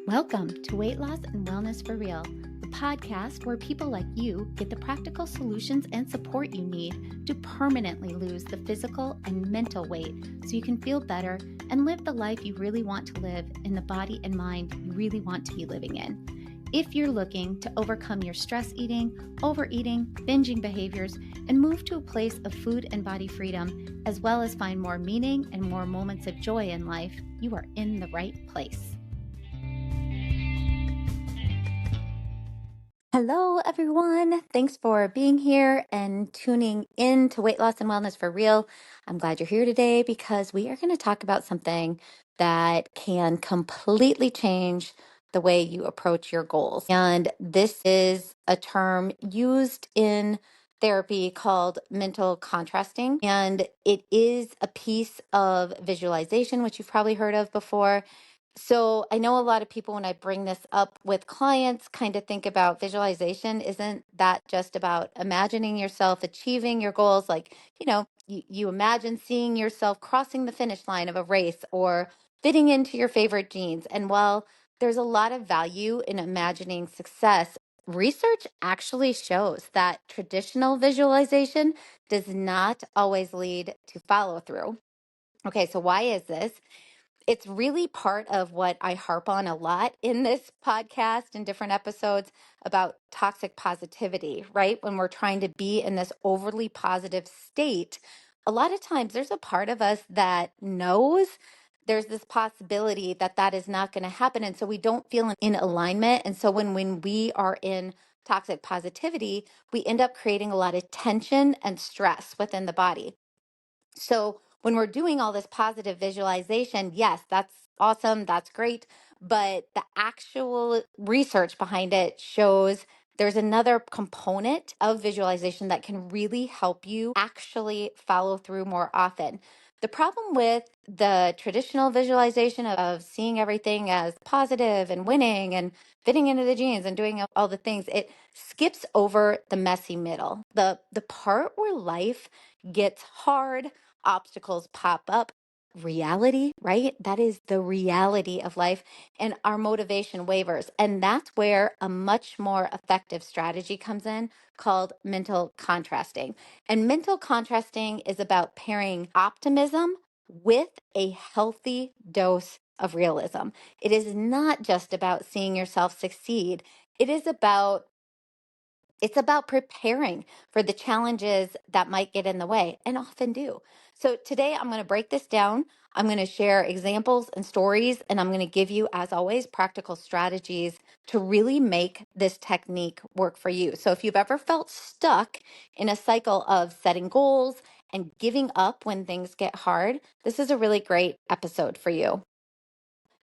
Welcome to Weight Loss and Wellness for Real, the podcast where people like you get the practical solutions and support you need to permanently lose the physical and mental weight so you can feel better and live the life you really want to live in the body and mind you really want to be living in. If you're looking to overcome your stress eating, overeating, binging behaviors, and move to a place of food and body freedom, as well as find more meaning and more moments of joy in life, you are in the right place. Hello, everyone. Thanks for being here and tuning in to Weight Loss and Wellness for Real. I'm glad you're here today because we are going to talk about something that can completely change the way you approach your goals. And this is a term used in therapy called mental contrasting. And it is a piece of visualization, which you've probably heard of before. So I know a lot of people, when I bring this up with clients, kind of think about visualization. Isn't that just about imagining yourself achieving your goals? Like, you imagine seeing yourself crossing the finish line of a race or fitting into your favorite jeans. And while there's a lot of value in imagining success, research actually shows that traditional visualization does not always lead to follow through. Okay, so why is this? It's really part of what I harp on a lot in this podcast and different episodes about toxic positivity, right? When we're trying to be in this overly positive state, a lot of times there's a part of us that knows there's this possibility that that is not going to happen. And so we don't feel in alignment. And so when we are in toxic positivity, we end up creating a lot of tension and stress within the body. So when we're doing all this positive visualization, yes, that's awesome. That's great. But the actual research behind it shows there's another component of visualization that can really help you actually follow through more often. The problem with the traditional visualization of seeing everything as positive and winning and fitting into the jeans and doing all the things, it skips over the messy middle, the part where life gets hard, obstacles pop up, reality, right? That is the reality of life, and our motivation wavers. And that's where a much more effective strategy comes in called mental contrasting. And mental contrasting is about pairing optimism with a healthy dose of realism. It is not just about seeing yourself succeed. It is about it's about preparing for the challenges that might get in the way and often do. So today I'm going to break this down. I'm going to share examples and stories, and I'm going to give you, as always, practical strategies to really make this technique work for you. So if you've ever felt stuck in a cycle of setting goals and giving up when things get hard, this is a really great episode for you.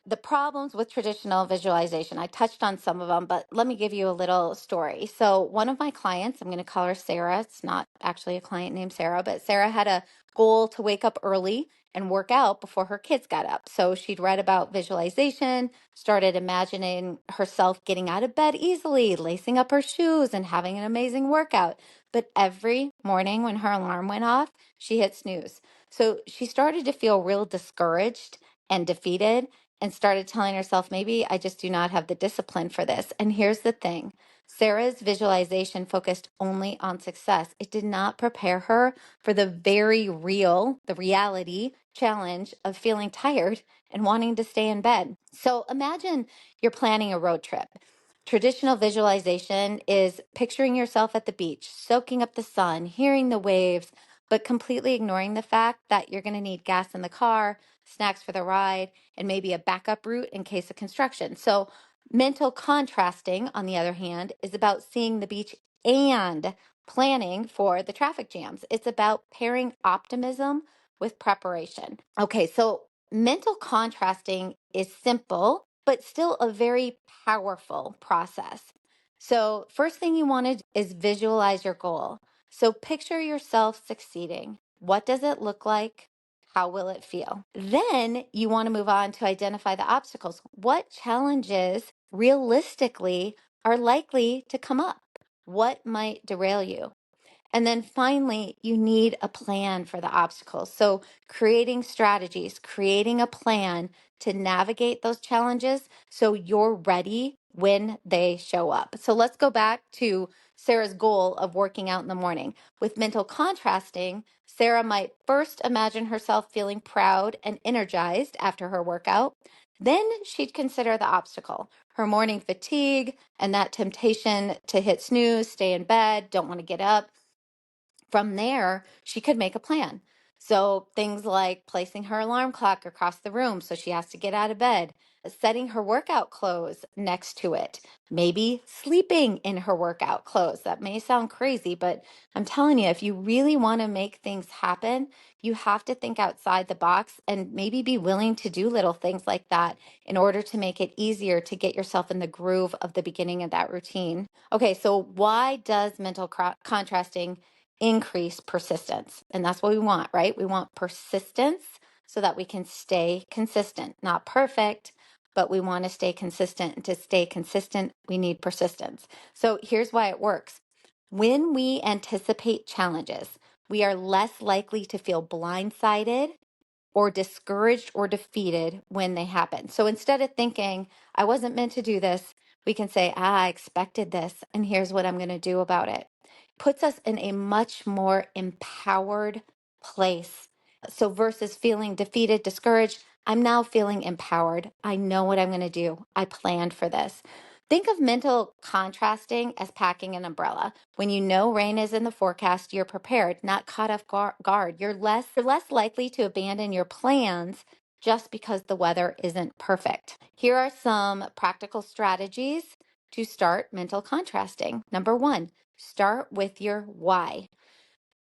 The problems with traditional visualization. I touched on some of them, but let me give you a little story. So, one of my clients, I'm going to call her Sarah. It's not actually a client named Sarah, but Sarah had a goal to wake up early and work out before her kids got up. So, she'd read about visualization, started imagining herself getting out of bed easily, lacing up her shoes, and having an amazing workout. But every morning when her alarm went off, she hit snooze. So, she started to feel real discouraged and defeated and started telling herself, maybe I just do not have the discipline for this. And here's the thing. Sarah's visualization focused only on success. It did not prepare her for the very real, the reality challenge of feeling tired and wanting to stay in bed. So imagine you're planning a road trip. Traditional visualization is picturing yourself at the beach, soaking up the sun, hearing the waves, but completely ignoring the fact that you're going to need gas in the car, snacks for the ride, and maybe a backup route in case of construction. So, mental contrasting, on the other hand, is about seeing the beach and planning for the traffic jams. It's about pairing optimism with preparation. Okay, so mental contrasting is simple, but still a very powerful process. So, first thing you want to do is visualize your goal. So, picture yourself succeeding. What does it look like? How will it feel? Then you want to move on to identify the obstacles. What challenges realistically are likely to come up? What might derail you? And then finally, you need a plan for the obstacles. So, creating strategies, creating a plan to navigate those challenges so you're ready when they show up. So, let's go back to Sarah's goal of working out in the morning. With mental contrasting, Sarah might first imagine herself feeling proud and energized after her workout. Then she'd consider the obstacle, her morning fatigue, and that temptation to hit snooze, stay in bed, don't want to get up. From there, she could make a plan. So things like placing her alarm clock across the room so she has to get out of bed, setting her workout clothes next to it, maybe sleeping in her workout clothes. That may sound crazy, but I'm telling you, if you really want to make things happen, you have to think outside the box and maybe be willing to do little things like that in order to make it easier to get yourself in the groove of the beginning of that routine. Okay, so why does mental contrasting increase persistence? And that's what we want, right? We want persistence so that we can stay consistent. Not perfect, but we want to stay consistent. And to stay consistent, we need persistence. So here's why it works. When we anticipate challenges, we are less likely to feel blindsided or discouraged or defeated when they happen. So instead of thinking, I wasn't meant to do this, we can say, I expected this, and here's what I'm going to do about it. Puts us in a much more empowered place. So versus feeling defeated, discouraged, I'm now feeling empowered. I know what I'm going to do. I planned for this. Think of mental contrasting as packing an umbrella. When you know rain is in the forecast, you're prepared, not caught off guard. You're less likely to abandon your plans just because the weather isn't perfect. Here are some practical strategies to start mental contrasting. Number one, start with your why.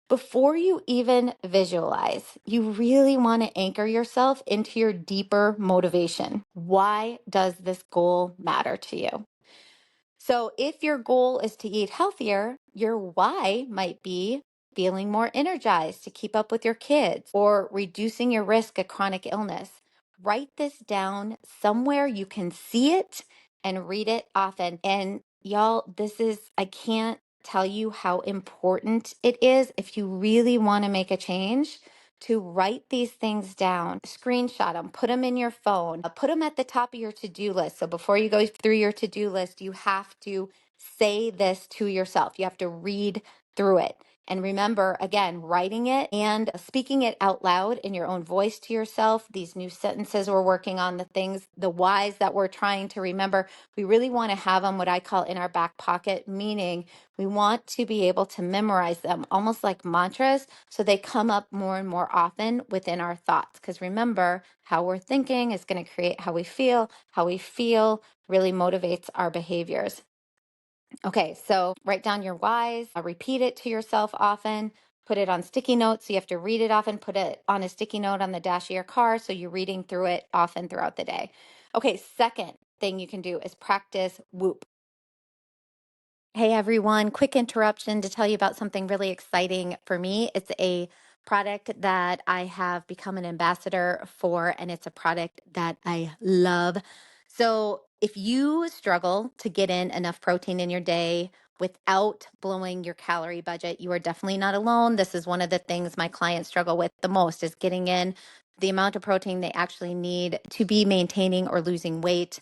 Before you even visualize, you really want to anchor yourself into your deeper motivation. Why does this goal matter to you? So, if your goal is to eat healthier, your why might be feeling more energized to keep up with your kids or reducing your risk of chronic illness. Write this down somewhere you can see it and read it often. And y'all, I can't tell you how important it is if you really want to make a change to write these things down, screenshot them, put them in your phone, put them at the top of your to-do list. So before you go through your to-do list, you have to say this to yourself. You have to read through it. And remember, again, writing it and speaking it out loud in your own voice to yourself. These new sentences we're working on, the things, the whys that we're trying to remember, we really want to have them what I call in our back pocket, meaning we want to be able to memorize them almost like mantras so they come up more and more often within our thoughts. Because remember, how we're thinking is going to create how we feel. How we feel really motivates our behaviors. Okay, so write down your whys, repeat it to yourself often, put it on sticky notes. So you have to read it often, put it on a sticky note on the dash of your car. So you're reading through it often throughout the day. Okay, second thing you can do is practice whoop. Hey everyone, quick interruption to tell you about something really exciting for me. It's a product that I have become an ambassador for, and it's a product that I love. So, if you struggle to get in enough protein in your day without blowing your calorie budget, you are definitely not alone. This is one of the things my clients struggle with the most is getting in the amount of protein they actually need to be maintaining or losing weight,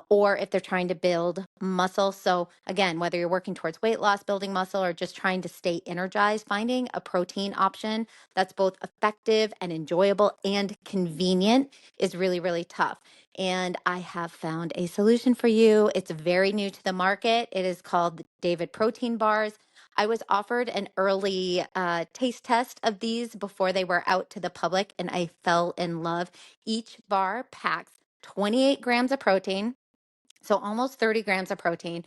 or if they're trying to build muscle. So, again, whether you're working towards weight loss, building muscle, or just trying to stay energized, finding a protein option that's both effective and enjoyable and convenient is really, really tough. And I have found a solution for you. It's very new to the market. It is called David Protein Bars. I was offered an early taste test of these before they were out to the public, and I fell in love. Each bar packs 28 grams of protein, so almost 30 grams of protein,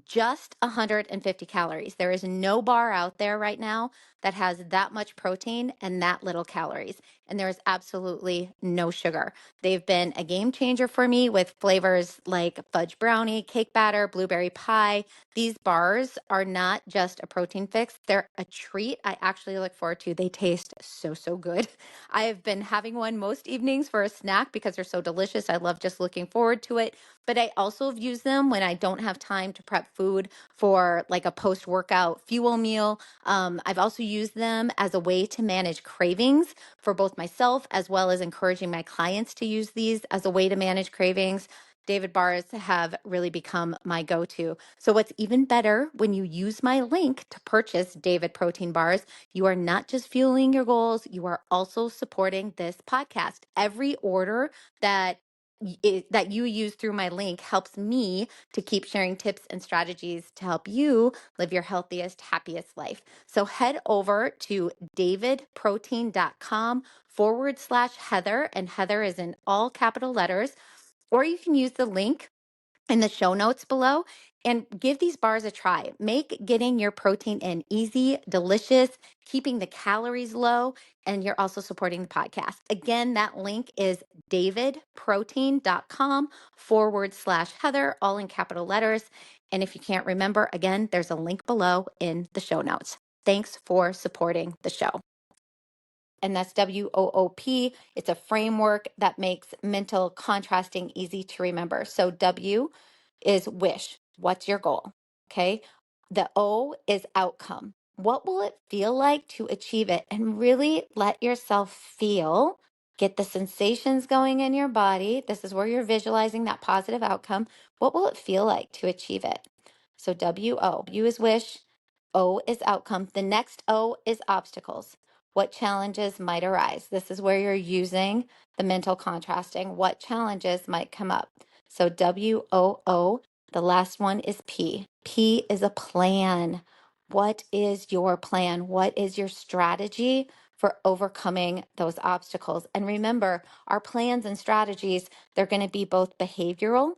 just 150 calories. There is no bar out there right now that has that much protein and that little calories. And there is absolutely no sugar. They've been a game changer for me with flavors like fudge brownie, cake batter, blueberry pie. These bars are not just a protein fix, they're a treat I actually look forward to. They taste so, so good. I have been having one most evenings for a snack because they're so delicious. I love just looking forward to it. But I also use them when I don't have time to prep prep food for like a post-workout fuel meal. I've also used them as a way to manage cravings for both myself as well as encouraging my clients to use these as a way to manage cravings. David bars have really become my go-to. So what's even better, when you use my link to purchase David protein bars, you are not just fueling your goals, you are also supporting this podcast. Every order that that you use through my link helps me to keep sharing tips and strategies to help you live your healthiest, happiest life. So head over to davidprotein.com/Heather, and Heather is in all capital letters, or you can use the link in the show notes below and give these bars a try. Make getting your protein in easy, delicious, keeping the calories low, and you're also supporting the podcast. Again, that link is davidprotein.com/Heather, all in capital letters. And if you can't remember, again, there's a link below in the show notes. Thanks for supporting the show. And that's WOOP. It's a framework that makes mental contrasting easy to remember. So W is wish. What's your goal? Okay. The O is outcome. What will it feel like to achieve it? And really let yourself feel, get the sensations going in your body. This is where you're visualizing that positive outcome. What will it feel like to achieve it? So WO. U is wish. O is outcome. The next O is obstacles. What challenges might arise? This is where you're using the mental contrasting. What challenges might come up? So WOO, the last one is P. P is a plan. What is your plan? What is your strategy for overcoming those obstacles? And remember, our plans and strategies, they're going to be both behavioral.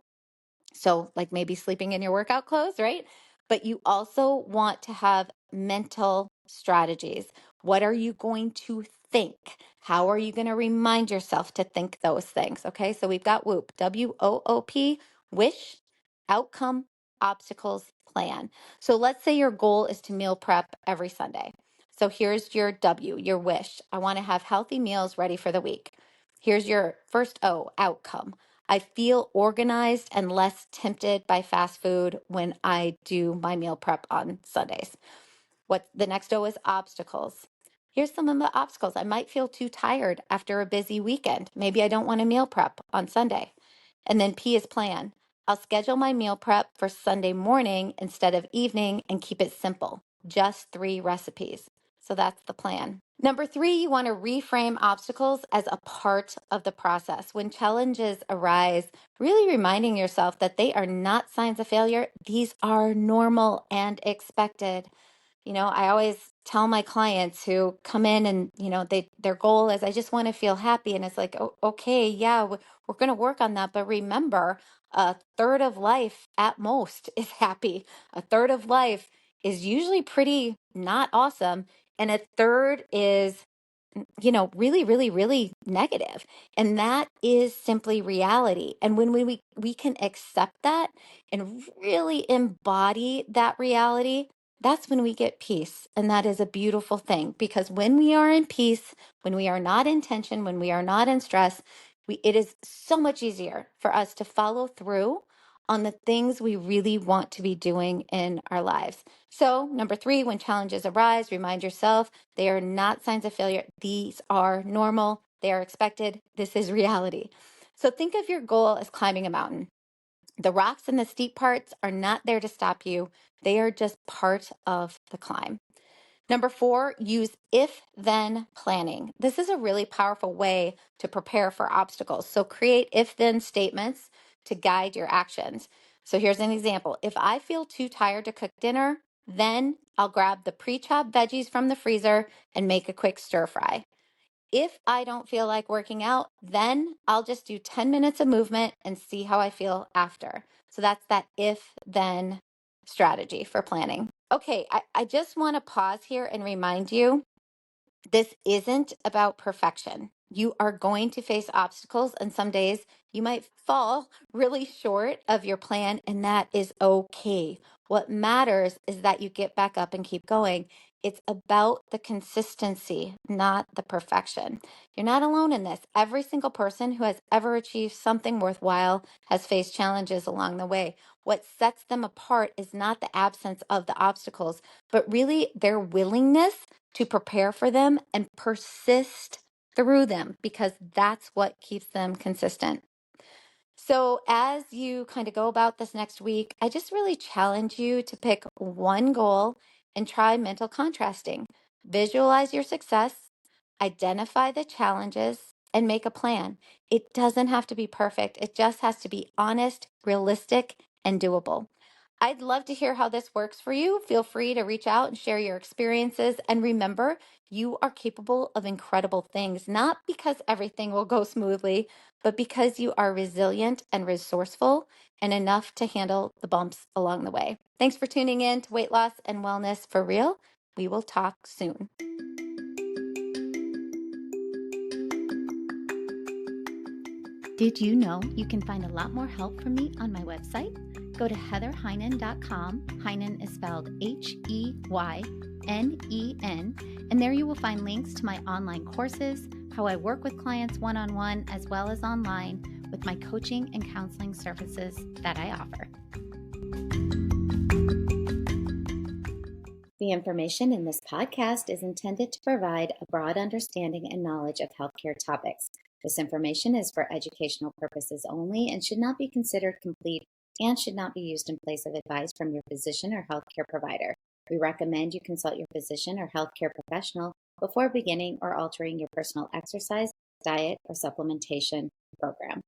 So, like maybe sleeping in your workout clothes, right? But you also want to have mental strategies. What are you going to think? How are you going to remind yourself to think those things? Okay, so we've got WOOP, WOOP, wish, outcome, obstacles, plan. So let's say your goal is to meal prep every Sunday. So here's your W, your wish. I want to have healthy meals ready for the week. Here's your first O, outcome. I feel organized and less tempted by fast food when I do my meal prep on Sundays. What the next O is obstacles. Here's some of the obstacles. I might feel too tired after a busy weekend. Maybe I don't want to meal prep on Sunday. And then P is plan. I'll schedule my meal prep for Sunday morning instead of evening and keep it simple. Just 3 recipes. So that's the plan. Number 3, you want to reframe obstacles as a part of the process. When challenges arise, really reminding yourself that they are not signs of failure. These are normal and expected. I always tell my clients who come in and, their goal is, I just want to feel happy. And it's like, oh, okay, yeah, we're going to work on that. But remember, a third of life at most is happy. A third of life is usually pretty not awesome. And a third is really, really, really negative. And that is simply reality. And when we can accept that and really embody that reality, that's when we get peace. And that is a beautiful thing, because when we are in peace, when we are not in tension, when we are not in stress, it is so much easier for us to follow through on the things we really want to be doing in our lives. So, number 3, when challenges arise, remind yourself they are not signs of failure. These are normal. They are expected. This is reality. So, think of your goal as climbing a mountain. The rocks and the steep parts are not there to stop you. They are just part of the climb. Number 4, use if-then planning. This is a really powerful way to prepare for obstacles. So create if-then statements to guide your actions. So here's an example. If I feel too tired to cook dinner, then I'll grab the pre-chopped veggies from the freezer and make a quick stir fry. If I don't feel like working out, then I'll just do 10 minutes of movement and see how I feel after. So that's that if-then strategy for planning. Okay, I just want to pause here and remind you, this isn't about perfection. You are going to face obstacles, and some days you might fall really short of your plan, and that is okay. What matters is that you get back up and keep going. It's about the consistency, not the perfection. You're not alone in this. Every single person who has ever achieved something worthwhile has faced challenges along the way. What sets them apart is not the absence of the obstacles, but really their willingness to prepare for them and persist through them, because that's what keeps them consistent. So, as you kind of go about this next week, I just really challenge you to pick one goal and try mental contrasting. Visualize your success, identify the challenges, and make a plan. It doesn't have to be perfect, it just has to be honest, realistic, and doable. I'd love to hear how this works for you. Feel free to reach out and share your experiences. And remember, you are capable of incredible things, not because everything will go smoothly, but because you are resilient and resourceful and enough to handle the bumps along the way. Thanks for tuning in to Weight Loss and Wellness for Real. We will talk soon. Did you know you can find a lot more help from me on my website? Go to heatherheynen.com. Heynen is spelled Heynen, and there you will find links to my online courses, how I work with clients one-on-one, as well as online with my coaching and counseling services that I offer. The information in this podcast is intended to provide a broad understanding and knowledge of healthcare topics. This information is for educational purposes only and should not be considered complete and should not be used in place of advice from your physician or healthcare provider. We recommend you consult your physician or healthcare professional before beginning or altering your personal exercise, diet, or supplementation program.